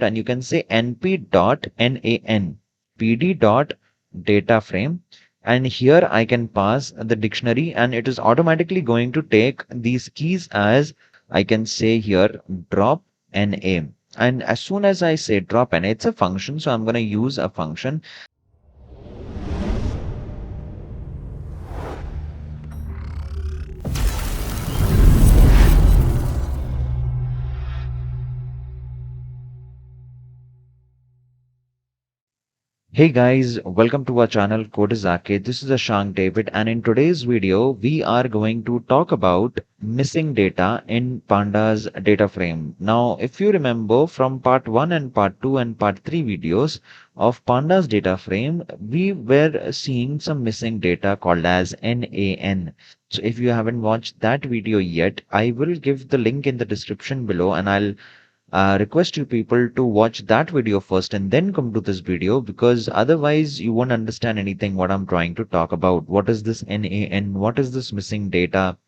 and you can say np.nan pd.dataframe, and here I can pass the dictionary and it is automatically going to take these keys as I can say here drop na. And as soon as I say drop na, it's a function, so I'm going to use a function. Hey guys, welcome to our channel Code is Arcade. This is Ashank David, and in today's video we are going to talk about missing data in Pandas data frame. Now, if you remember from part 1 and part 2 and part 3 videos of Pandas data frame, we were seeing some missing data called as NaN. So if you haven't watched that video yet, I will give the link in the description below, and I'll request you people to watch that video first and then come to this video, because otherwise you won't understand anything what I'm trying to talk about. What is this NaN? What is this missing data?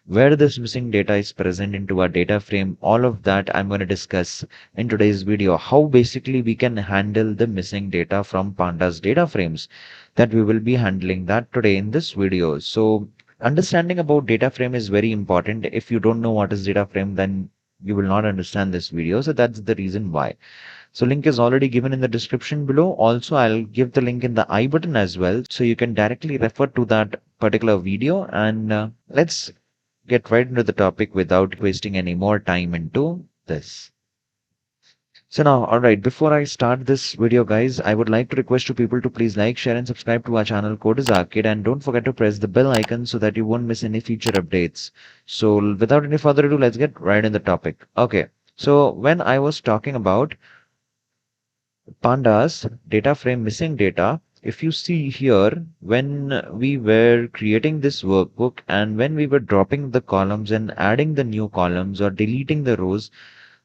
Where this missing data is present into our data frame? All of that I'm going to discuss in today's video. How basically we can handle the missing data from Pandas data frames. That we will be handling that today in this video. So understanding about data frame is very important. If you don't know what is data frame, then you will not understand this video. So that's the reason why. So link is already given in the description below. Also, I'll give the link in the I button as well, so you can directly refer to that particular video. And let's get right into the topic without wasting any more time into this. So now, alright, before I start this video, guys, I would like to request you people to please like, share and subscribe to our channel Code is Arcade, and don't forget to press the bell icon so that you won't miss any future updates. So without any further ado, let's get right in the topic. Okay, so when I was talking about Pandas data frame missing data, if you see here, when we were creating this workbook and when we were dropping the columns and adding the new columns or deleting the rows,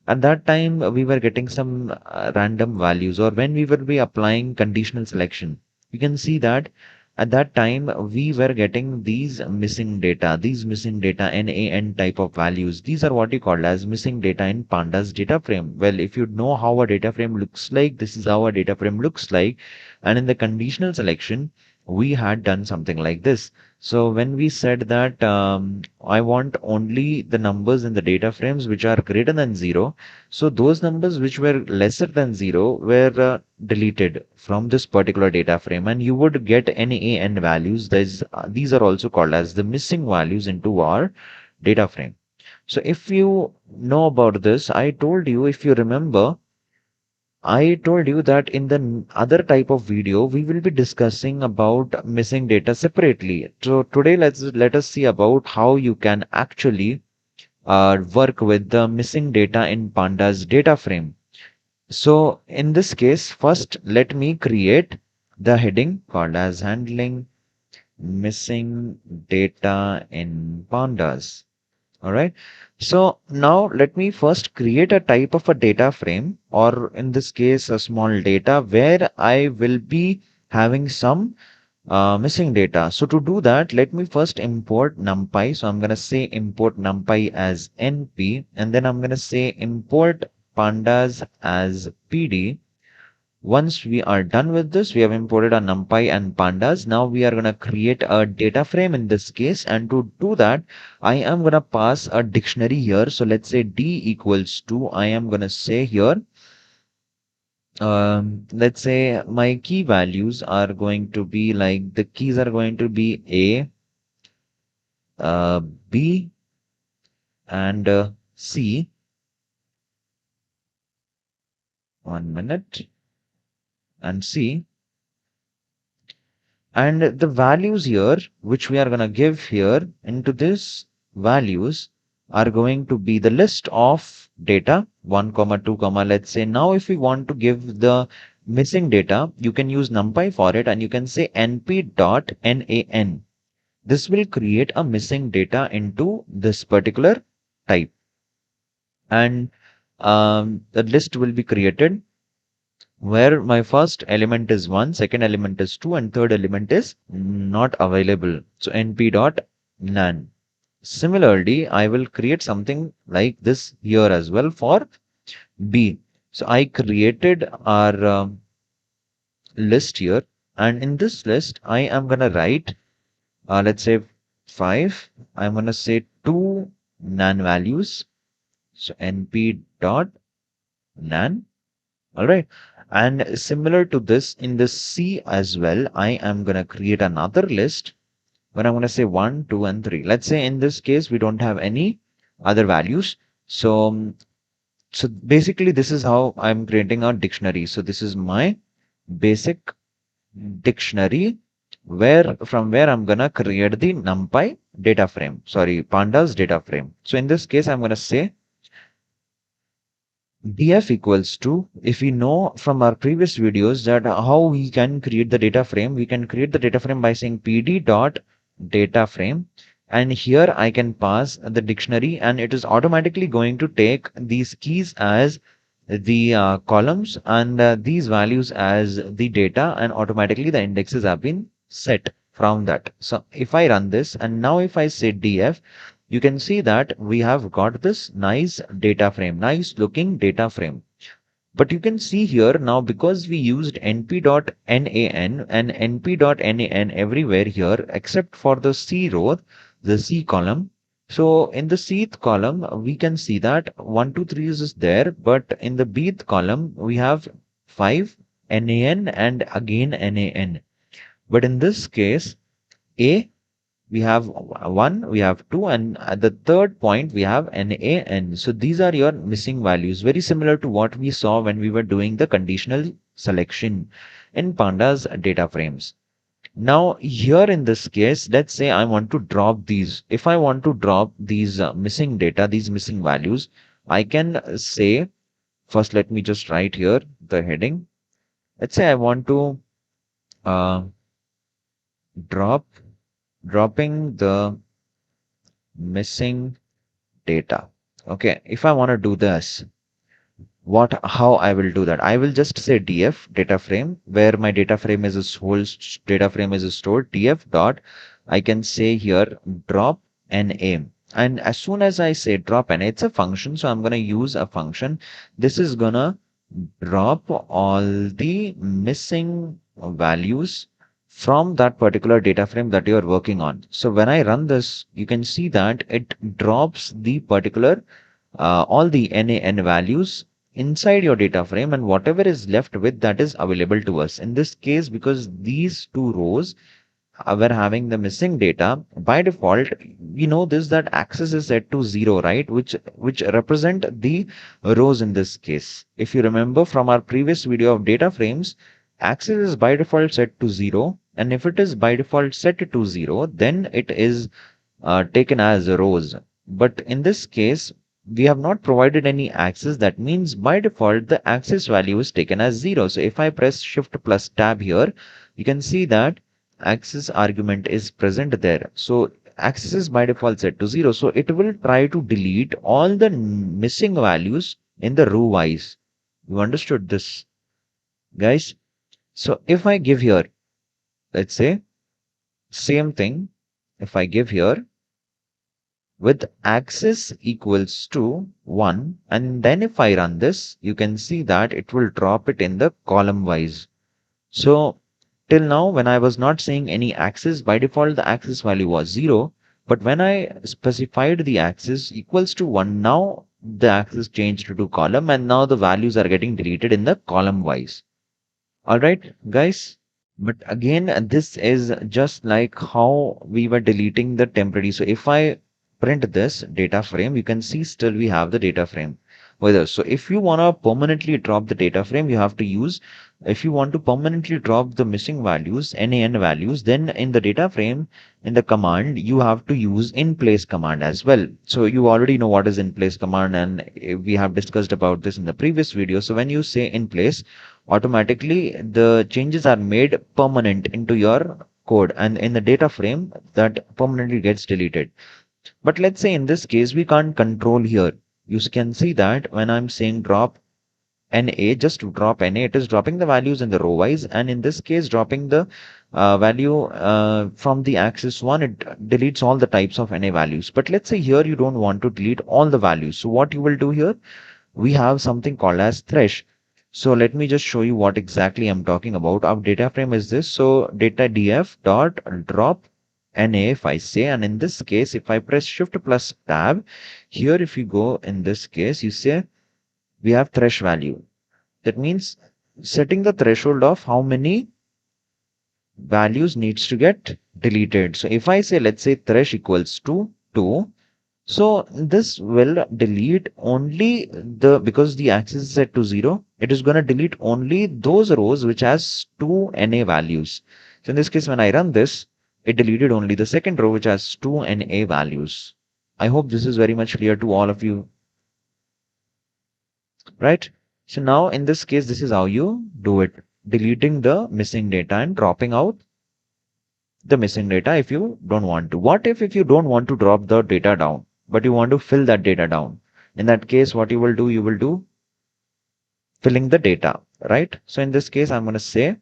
at that time we were getting some random values, or when we will be applying conditional selection, you can see that at that time we were getting these missing data NaN type of values. These are what you call as missing data in Pandas data frame. Well, if you know how a data frame looks like, this is how a data frame looks like. And in the conditional selection we had done something like this. So when we said that I want only the numbers in the data frames which are greater than 0, so those numbers which were lesser than 0 were deleted from this particular data frame, and you would get NaN values. These are also called as the missing values into our data frame. So if you know about this, I told you, if you remember, I told you that in the other type of video, we will be discussing about missing data separately. So today, let us see about how you can actually work with the missing data in Pandas data frame. So in this case, first let me create the heading called as handling missing data in Pandas. All right. So now let me first create a type of a data frame, or in this case, a small data where I will be having some missing data. So to do that, let me first import NumPy. So I'm going to say import NumPy as NP, and then I'm going to say import pandas as PD. Once we are done with this, we have imported our NumPy and pandas. Now we are going to create a data frame in this case. And to do that, I am going to pass a dictionary here. So let's say D equals to, I am going to say here, let's say my key values are going to be like, the keys are going to be A, B, and C. 1 minute. And C. And the values here, which we are going to give here into this values, are going to be the list of data 1 comma 2 comma. Let's say now if we want to give the missing data, you can use NumPy for it, and you can say np.nan. This will create a missing data into this particular type, and the list will be created where my first element is 1, second element is 2, and third element is not available. So np.nan. Similarly, I will create something like this here as well for B. So I created our list here, and in this list I am gonna write let's say 5. I'm gonna say 2 nan values. So np dot nan. All right. And similar to this in the C as well, I am gonna create another list where I'm gonna say 1, 2, and 3. Let's say in this case we don't have any other values. So basically this is how I'm creating a dictionary. So this is my basic dictionary where from where I'm gonna create the NumPy data frame. Sorry, pandas data frame. So in this case, I'm gonna say df equals to, if we know from our previous videos that how we can create the data frame, we can create the data frame by saying pd dot data frame, and here I can pass the dictionary and it is automatically going to take these keys as the columns and these values as the data, and automatically the indexes have been set from that. So if I run this and now if I say df, you can see that we have got this nice data frame, nice looking data frame. But you can see here now, because we used np.nan and np.nan everywhere here except for the C row, the C column. So in the Cth column, we can see that 1, 2, 3 is there, but in the Bth column, we have 5 nan and again nan. But in this case, A, we have 1, we have 2, and at the third point we have nan. So these are your missing values, very similar to what we saw when we were doing the conditional selection in pandas data frames. Now here in this case, let's say I want to drop these. If I want to drop these missing data, these missing values, I can say, first let me just write here the heading. Let's say I want to uh, dropping the missing data. Okay, if I want to do this, how I will do that? I will just say df data frame where my data frame is a whole data frame is stored, df dot, I can say here drop na. And as soon as I say drop na, it's a function, so I'm going to use a function. This is gonna drop all the missing values from that particular data frame that you are working on. So when I run this, you can see that it drops the particular all the NaN values inside your data frame, and whatever is left with that is available to us. In this case, because these two rows were having the missing data, by default, we know this that axis is set to 0, right? Which represent the rows in this case. If you remember from our previous video of data frames, axis is by default set to 0. And if it is by default set to 0, then it is taken as rows. But in this case, we have not provided any axis. That means by default, the axis value is taken as 0. So if I press Shift plus Tab here, you can see that axis argument is present there. So axis is by default set to 0. So it will try to delete all the missing values in the row wise. You understood this, guys? So if I give here, let's say, same thing, if I give here, with axis equals to 1, and then if I run this, you can see that it will drop it in the column wise. So till now, when I was not saying any axis, by default the axis value was 0, but when I specified the axis equals to 1, now the axis changed to column, and now the values are getting deleted in the column wise. All right, guys. But again, this is just like how we were deleting the temporary. So if I print this data frame, you can see still we have the data frame with us. So if you want to permanently drop the data frame, you have to use, if you want to permanently drop the missing values, NaN values, then in the data frame, in the command, you have to use in place command as well. So you already know what is in place command, and we have discussed about this in the previous video. So when you say in place, automatically the changes are made permanent into your code, and in the data frame that permanently gets deleted. But let's say in this case we can't control here. You can see that when I'm saying drop NA, just to drop NA, it is dropping the values in the row wise, and in this case dropping the value from the axis 1, it deletes all the types of NA values. But let's say here you don't want to delete all the values, so what you will do here, we have something called as thresh. So let me just show you what exactly I'm talking about. Our data frame is this. So data df dot drop NA if I say, and in this case, if I press shift plus tab, here if you go in this case, you say we have thresh value. That means setting the threshold of how many values needs to get deleted. So if I say, let's say thresh equals to 2, so this will delete only because the axis is set to 0, it is going to delete only those rows which has 2 NA values. So in this case, when I run this, it deleted only the second row which has 2 NA values. I hope this is very much clear to all of you, right? So now in this case, this is how you do it. Deleting the missing data and dropping out the missing data if you don't want to. What if you don't want to drop the data down, but you want to fill that data down? In that case, what you will do filling the data, right? So in this case, I'm going to say,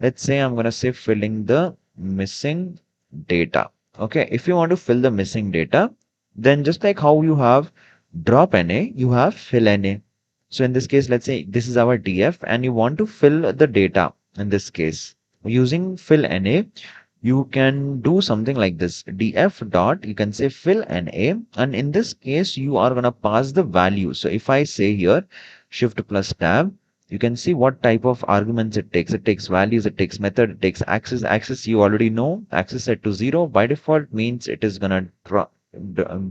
let's say I'm going to say filling the missing data. Okay. If you want to fill the missing data, then just like how you have drop NA, you have fill NA. So in this case, let's say this is our DF and you want to fill the data in this case using fill NA. You can do something like this df dot, you can say fill NA, and in this case you are going to pass the value. So if I say here shift plus tab, you can see what type of arguments it takes. It takes values, it takes method, it takes axis. You already know axis set to 0 by default means it is going to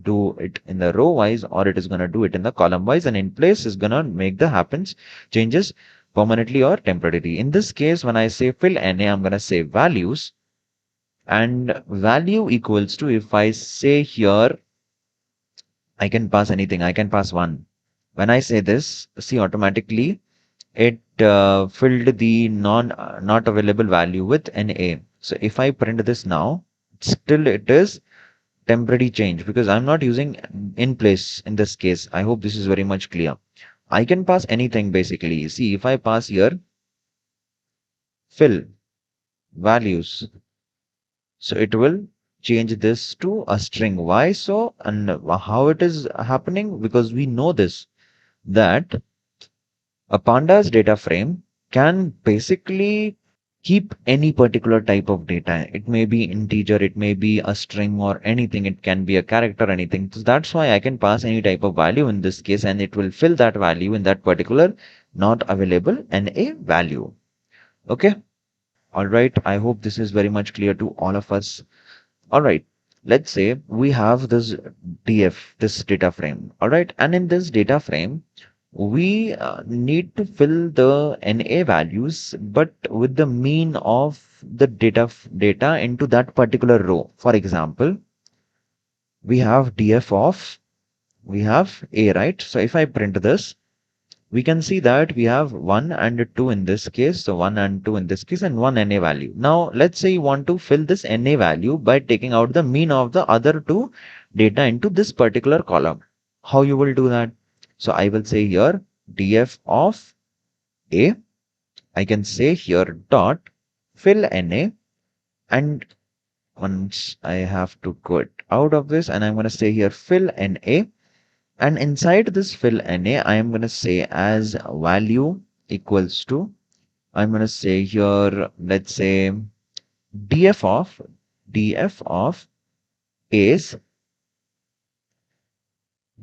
do it in the row wise, or it is going to do it in the column wise, and in place is going to make the happens changes permanently or temporarily. In this case, when I say fill NA, I'm going to say values, and value equals to, if I say here, I can pass anything. I can pass 1. When I say this, see automatically it filled the not available value with NA. So if I print this now, still it is temporary change because I'm not using in place in this case. I hope this is very much clear. I can pass anything basically. See, if I pass here fill values, so it will change this to a string. Why so? And how it is happening? Because we know this, that a pandas data frame can basically keep any particular type of data. It may be integer, it may be a string or anything. It can be a character, anything. So that's why I can pass any type of value in this case, and it will fill that value in that particular not available NA value. Okay. All right. I hope this is very much clear to all of us. All right, let's say we have this DF, this data frame. All right, and in this data frame, we need to fill the NA values, but with the mean of the data into that particular row. For example, we have DF of, we have A, right? So if I print this, we can see that we have 1 and 2 in this case. So 1 and 2 in this case, and 1 NA value. Now let's say you want to fill this NA value by taking out the mean of the other two data into this particular column. How you will do that? So I will say here df of A. I can say here dot fill NA, and once I have to quit out of this, and I'm going to say here fill NA. And inside this fill NA, I am going to say as value equals to, I'm going to say here, let's say df of A's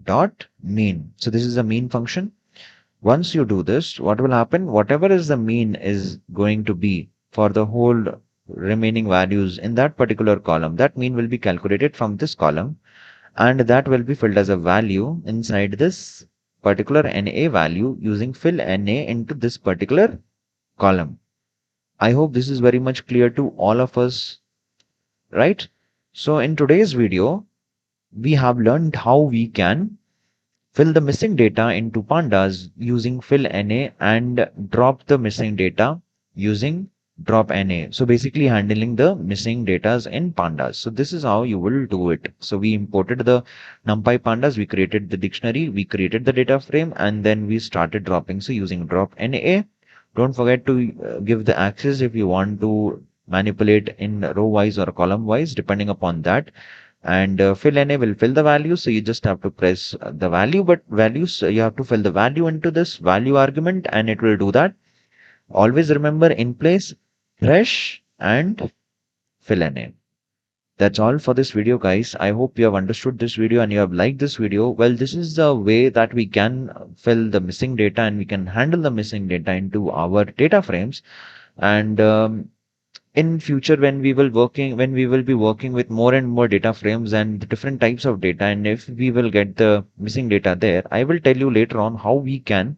dot mean. So this is a mean function. Once you do this, what will happen? Whatever is the mean is going to be for the whole remaining values in that particular column. That mean will be calculated from this column, and that will be filled as a value inside this particular NA value using fill NA into this particular column. I hope this is very much clear to all of us, right? So in today's video, we have learned how we can fill the missing data into pandas using fill NA and drop the missing data using drop NA. So basically handling the missing datas in pandas. So this is how you will do it. So we imported the NumPy pandas, we created the dictionary, we created the data frame, and then we started dropping. So using drop NA, don't forget to give the access if you want to manipulate in row wise or column wise, depending upon that. and fill NA will fill the value. So you just have to press the value, but values, you have to fill the value into this value argument and it will do that. Always remember in place, fresh and fill NA. That's all for this video, guys. I hope you have understood this video and you have liked this video. Well, this is the way that we can fill the missing data and we can handle the missing data into our data frames. And in future, when we will be working with more and more data frames and different types of data, and if we will get the missing data there, I will tell you later on how we can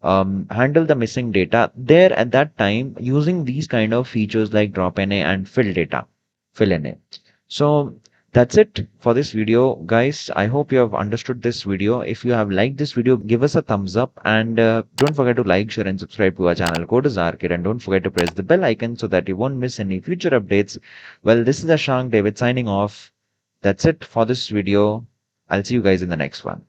handle the missing data there at that time using these kind of features like drop NA and fill NA. So that's it for this video, guys. I hope you have understood this video. If you have liked this video, give us a thumbs up and don't forget to like, share and subscribe to our channel Code is Arcade, and don't forget to press the bell icon so that you won't miss any future updates. Well, this is Ashank David signing off. That's it for this video. I'll see you guys in the next one.